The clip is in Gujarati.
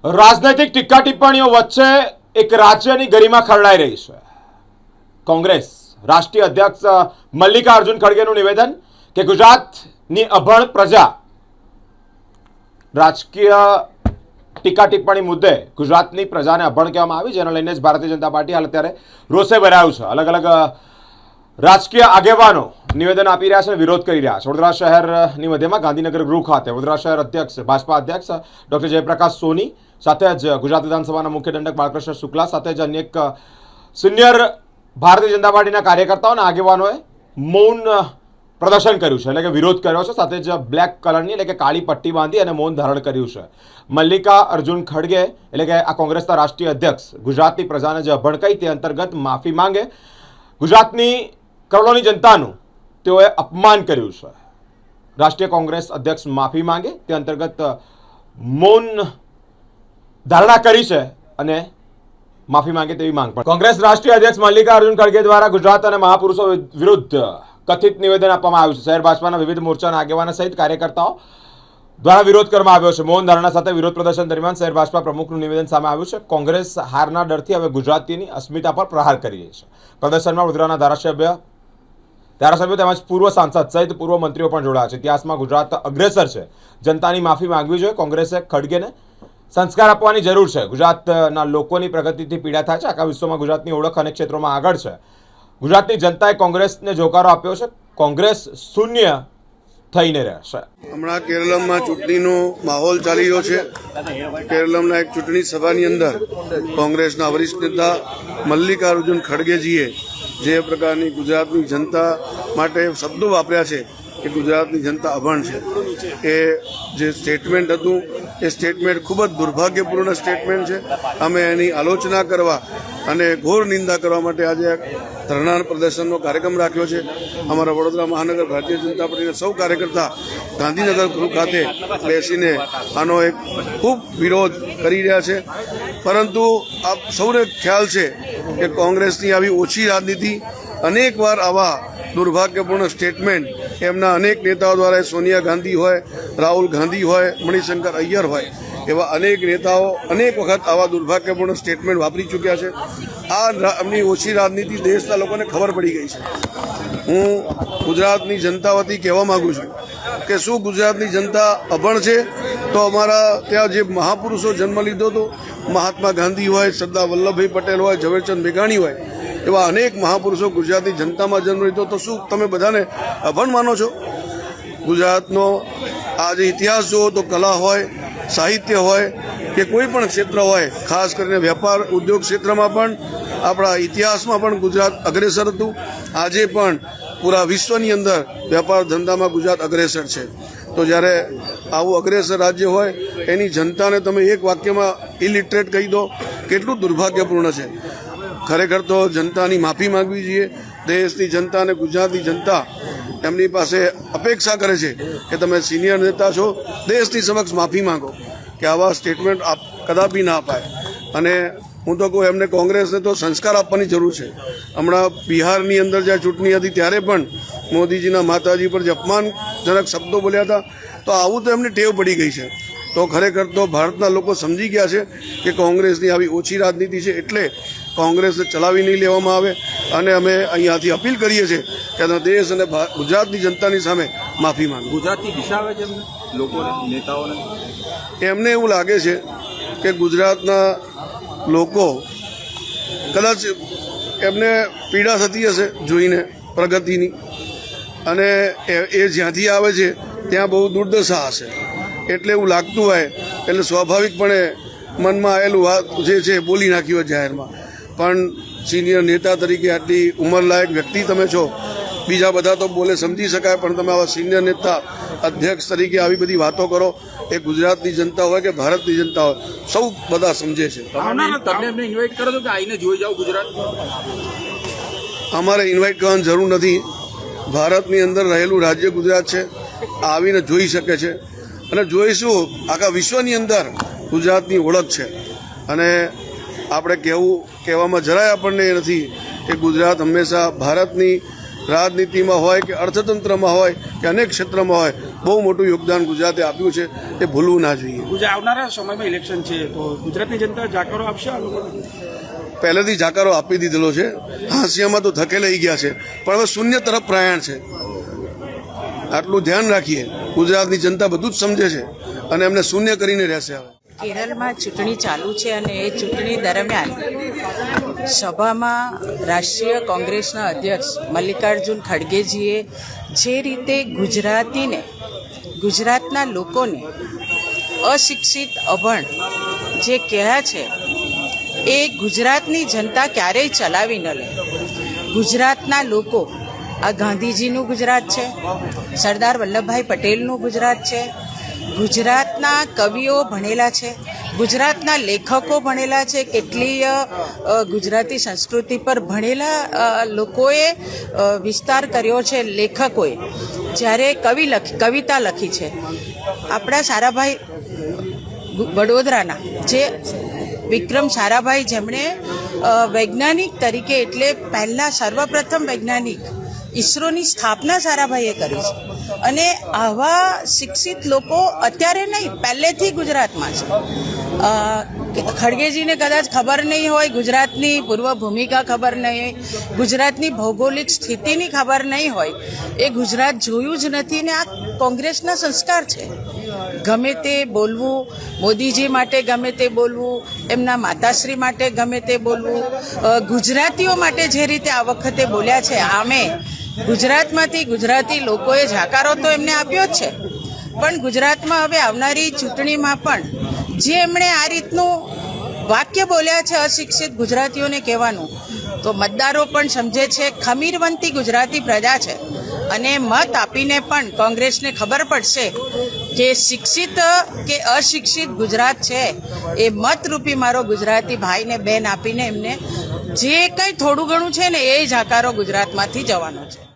રાજનૈતિક ટીકા ટિપ્પણીઓ વચ્ચે એક રાજ્યની ગરિમા ખરડાઈ રહી છે. કોંગ્રેસ રાષ્ટ્રીય અધ્યક્ષ મલ્લિકાર્જુન ખડગેનું નિવેદન કે ગુજરાતની અભણ પ્રજા રાજકીય ટીકા ટિપ્પણી મુદ્દે ગુજરાતની પ્રજાને અભણ કહેવામાં આવી, જેને લઈને જ ભારતીય જનતા પાર્ટી હાલ અત્યારે રોષે ભરાયું છે. અલગ અલગ રાજકીય આગેવાનો નિવેદન આપી રહ્યા છે, વિરોધ કરી રહ્યા છે. વડોદરા શહેરની મધ્યમાં ગાંધીનગર ગૃહ ખાતે વડોદરા શહેર અધ્યક્ષ ભાજપા અધ્યક્ષ ડોક્ટર જયપ્રકાશ સોની સાથે જ ગુજરાત વિધાનસભાના મુખ્ય દંડક બાલકૃષ્ણ શુક્લા સાથે જ અન્ય એક સિનિયર ભારતીય જનતા પાર્ટીના કાર્યકર્તાઓ અને આગેવાનોએ મૌન પ્રદર્શન કર્યું છે, એટલે કે વિરોધ કર્યો છે. સાથે જ બ્લેક કલરની એટલે કે કાળી પટ્ટી બાંધી અને મૌન ધારણ કર્યું છે. મલ્લિકાર્જુન ખડગે એટલે કે આ કોંગ્રેસના રાષ્ટ્રીય અધ્યક્ષ ગુજરાતની પ્રજાને જે અભણ કહી તે અંતર્ગત માફી માંગે, ગુજરાતની કરોડોની જનતાનું તેઓએ અપમાન કર્યું છે. રાષ્ટ્રીય કોંગ્રેસ અધ્યક્ષ માફી માંગે તે અંતર્ગત મૌન ધારણા કરી છે અને માફી માંગે તેવી માંગ પણ. કોંગ્રેસ રાષ્ટ્રીય અધ્યક્ષ મલ્લિકાર્જુન ખડગે દ્વારા ગુજરાત અને મહાપુરુષો વિરુદ્ધ કથિત નિવેદન આપવામાં આવ્યું છે. શહેર ભાજપાના વિવિધ મોરચાના આગેવાનો સહિત કાર્યકર્તાઓ દ્વારા વિરોધ કરવામાં આવ્યો છે. મૌન ધારણા સાથે વિરોધ પ્રદર્શન દરમિયાન શહેર ભાજપા પ્રમુખનું નિવેદન સામે આવ્યું છે. કોંગ્રેસ હારના ડરથી હવે ગુજરાતીની અસ્મિતા પર પ્રહાર કરી રહી છે. પ્રદર્શનમાં વડોદરાના ધારાસભ્યો તેમજ પૂર્વ સાંસદ સહિત પૂર્વ મંત્રીઓ પણ જોડાયા છે. ઇતિહાસમાં ગુજરાત અગ્રેસર છે, જનતાની માફી માંગવી જોઈએ. કોંગ્રેસે ખડગેને સંસ્કાર આપવાની જરૂર છે. ગુજરાતના લોકોની પ્રગતિથી પીડા થાય છે. આખા વિશ્વમાં ગુજરાતની ઓળખ અનેક ક્ષેત્રોમાં આગળ છે. ગુજરાતની જનતાએ કોંગ્રેસને જોકારો આપ્યો છે. કોંગ્રેસ શૂન્ય થઈને રહેશે. હમણાં કેરળમાં ચૂંટણીનો માહોલ ચાલી રહ્યો છે. કેરળના એક ચૂંટણી સભાની અંદર કોંગ્રેસના વરિષ્ઠ નેતા મલ્લિકાર્જુન ખડગેજીએ જે પ્રકારની ગુજરાતની જનતા માટે શબ્દો વાપર્યા છે કે ગુજરાતની જનતા અભણ છે, એ જે સ્ટેટમેન્ટ હતું એ સ્ટેટમેન્ટ ખૂબ જ દુર્ભાગ્યપૂર્ણ સ્ટેટમેન્ટ છે. અમે એની આલોચના કરવા અને ઘોર નિંદા કરવા માટે આજે ધરણા પ્રદર્શનનો કાર્યક્રમ રાખ્યો છે. અમારા વડોદરા મહાનગર ભારતીય જનતા પાર્ટીના સૌ કાર્યકર્તા ગાંધીનગર ગૃહ ખાતે બેસીને આનો એક ખૂબ વિરોધ કરી રહ્યા છે. પરંતુ આપ સૌને ખ્યાલ છે કે કોંગ્રેસની આવી ઓછી રાજનીતિ, અનેકવાર આવા દુર્ભાગ્યપૂર્ણ સ્ટેટમેન્ટ એમના અનેક નેતાઓ દ્વારા, સોનિયા ગાંધી હોય, રાહુલ ગાંધી હોય, મણિશંકર અય્યર હોય, એવા અનેક નેતાઓ અનેક વખત આવા દુર્ભાગ્યપૂર્ણ સ્ટેટમેન્ટ વાપરી ચૂક્યા છે. આ એમની ઓછી રાજનીતિ દેશના લોકોને ખબર પડી ગઈ છે. હું ગુજરાતની જનતા વતી કહેવા માગું છું કે શું ગુજરાતની જનતા અભણ છે? તો અમારા ત્યાં જે મહાપુરુષો જન્મ લીધો હતો, મહાત્મા ગાંધી હોય, સરદાર વલ્લભભાઈ પટેલ હોય, ઝવેરચંદ મેઘાણી હોય, એવા અનેક મહાપુરુષો ગુજરાતની જનતામાં જન્મ લીધો, તો શું તમે બધાને અભણ માનો છો? ગુજરાતનો આ જે ઇતિહાસ જુઓ તો કલા હોય, સાહિત્ય હોય કે કોઈ પણ ક્ષેત્ર હોય, ખાસ કરીને વેપાર ઉદ્યોગ ક્ષેત્રમાં પણ આપણા ઇતિહાસમાં પણ ગુજરાત અગ્રેસર હતું. આજે પણ પૂરા વિશ્વની અંદર વેપાર ધંધામાં ગુજરાત અગ્રેસર છે. તો જ્યારે આવું અગ્રેસર રાજ્ય હોય એની જનતાને તમે એક વાક્યમાં ઇલિટરેટ કહી દો, કેટલું દુર્ભાગ્યપૂર્ણ છે. ખરેખર તો જનતાની માફી માંગવી જોઈએ. દેશની જનતા અને ગુજરાતની જનતા એમની પાસે અપેક્ષા કરે છે કે તમે સિનિયર નેતા છો, દેશની સમક્ષ માફી માંગો કે આવા સ્ટેટમેન્ટ કદાપી ના અપાય. અને હું તો કહું, એમને કોંગ્રેસને તો સંસ્કાર આપવાની જરૂર છે. હમણાં બિહારની અંદર જ્યાં ચૂંટણી હતી ત્યારે પણ મોદીજીના માતાજી પર જે અપમાનજનક શબ્દો બોલ્યા હતા, તો આવું તો એમને ટેવ પડી ગઈ છે. તો ખરેખર તો ભારતના લોકો સમજી ગયા છે કે કોંગ્રેસની આવી ઓછી રાજનીતિ છે, એટલે કોંગ્રેસને ચલાવી નહીં લેવામાં આવે. અને અમે અહીંયાથી અપીલ કરીએ છીએ કે દેશ અને ગુજરાતની જનતાની સામે માફી માંગે. ગુજરાતની દિશા આવે છે લોકોને, નેતાઓને એમને એવું લાગે છે કે ગુજરાતના લોકો કદાચ એમને પીડા થતી હશે જોઈને પ્રગતિની, અને એ જ્યાંથી આવે છે ત્યાં બહુ દુર્દશા હશે, એટલે એવું લાગતું હોય, એટલે સ્વાભાવિકપણે મનમાં આવેલું વાત જે છે બોલી નાખ્યું હોય જાહેરમાં. પણ સિનિયર નેતા તરીકે આટલી ઉંમરલાયક વ્યક્તિ તમે છો, બીજા બધા તો બોલે સમજી શકાય, પણ તમે આવા સિનિયર નેતા અધ્યક્ષ તરીકે આવી બધી વાતો કરો, એ ગુજરાતની જનતા હોય કે ભારતની જનતા હોય, સૌ બધા સમજે છે. તમે એમને ઇન્વાઇટ કરો છો કે આઈને જોઈ જાઓ ગુજરાત? અમારે ઇન્વાઇટ કરવાની જરૂર નથી. ભારતની અંદર રહેલું રાજ્ય ગુજરાત છે, આવીને જોઈ શકે છે. અને જોઈશું, આખા વિશ્વની અંદર ગુજરાતની ઓળખ છે. અને આપણે કહેવામાં જરાય આપણને એ નથી કે ગુજરાત હંમેશા ભારતની રાજનીતિમાં હોય કે અર્થતંત્રમાં હોય કે અનેક ક્ષેત્રમાં હોય, બહુ મોટું યોગદાન ગુજરાતે આપ્યું છે એ ભૂલવું ના જોઈએ. આવનારા સમયમાં ઇલેક્શન છે તો ગુજરાતની જનતા જાકારો આપશે આ લોકોને? પહેલેથી જાકારો આપી દીધેલો છે. હાંસિયામાં તો ધકેલાઈ ગયા છે, પણ હવે શૂન્ય તરફ પ્રયાણ છે. આટલું ધ્યાન રાખીએ. ગુજરાતની જનતા બધું જ સમજે છે અને એમને શૂન્ય કરીને રહેશે. હવે કેરળમાં ચૂંટણી ચાલુ છે અને એ ચૂંટણી દરમિયાન સભામાં રાષ્ટ્રીય કોંગ્રેસના અધ્યક્ષ મલ્લિકાર્જુન ખડગેજીએ જે રીતે ગુજરાતના લોકોને અશિક્ષિત અભણ જે કહ્યા છે એ ગુજરાતની જનતા ક્યારેય ચલાવી ન લે. ગુજરાતના લોકો આ ગાંધીજીનું ગુજરાત છે, સરદાર વલ્લભભાઈ પટેલનું ગુજરાત છે, ગુજરાતના કવિઓ ભણેલા છે, ગુજરાતના લેખકો ભણેલા છે, કેટલીય ગુજરાતી સંસ્કૃતિ પર ભણેલા લોકોએ વિસ્તાર કર્યો છે. લેખકોએ જ્યારે કવિતા લખી છે. આપણા સારાભાઈ વડોદરાના જે વિક્રમ સારાભાઈ, જેમણે વૈજ્ઞાનિક તરીકે એટલે પહેલાં સર્વપ્રથમ વૈજ્ઞાનિક ઈસરોની સ્થાપના સારાભાઈએ કરી છે. અને આવા શિક્ષિત લોકો અત્યારે નહીં, પહેલેથી ગુજરાતમાં છે. ખડગેજીને કદાચ ખબર નહીં હોય, ગુજરાતની પૂર્વ ભૂમિકા ખબર નહીં હોય, ગુજરાતની ભૌગોલિક સ્થિતિની ખબર નહીં હોય, એ ગુજરાત જોયું જ નથી. ને આ કોંગ્રેસના સંસ્કાર છે. ગમે તે બોલવું, મોદીજી માટે ગમે તે બોલવું, એમના માતાશ્રી માટે ગમે તે બોલવું, ગુજરાતીઓ માટે જે રીતે આ વખતે બોલ્યા છે, આમે ગુજરાતમાંથી ગુજરાતી લોકોએ જાકારો તો એમને આપ્યો જ છે, પણ ગુજરાતમાં હવે આવનારી ચૂંટણીમાં પણ જે એમણે આ રીતનું વાક્ય બોલ્યા છે અશિક્ષિત ગુજરાતીઓને કહેવાનું, તો મતદારો પણ સમજે છે. ખમીરવંતી ગુજરાતી પ્રજા છે અને મત આપીને પણ કોંગ્રેસને ખબર પડશે કે શિક્ષિત કે અશિક્ષિત ગુજરાત છે. એ મતરૂપી મારો ગુજરાતી ભાઈને બેન આપીને એમને જે કંઈ થોડું ઘણું છે ને એ જાકારો ગુજરાતમાંથી જવાનો છે.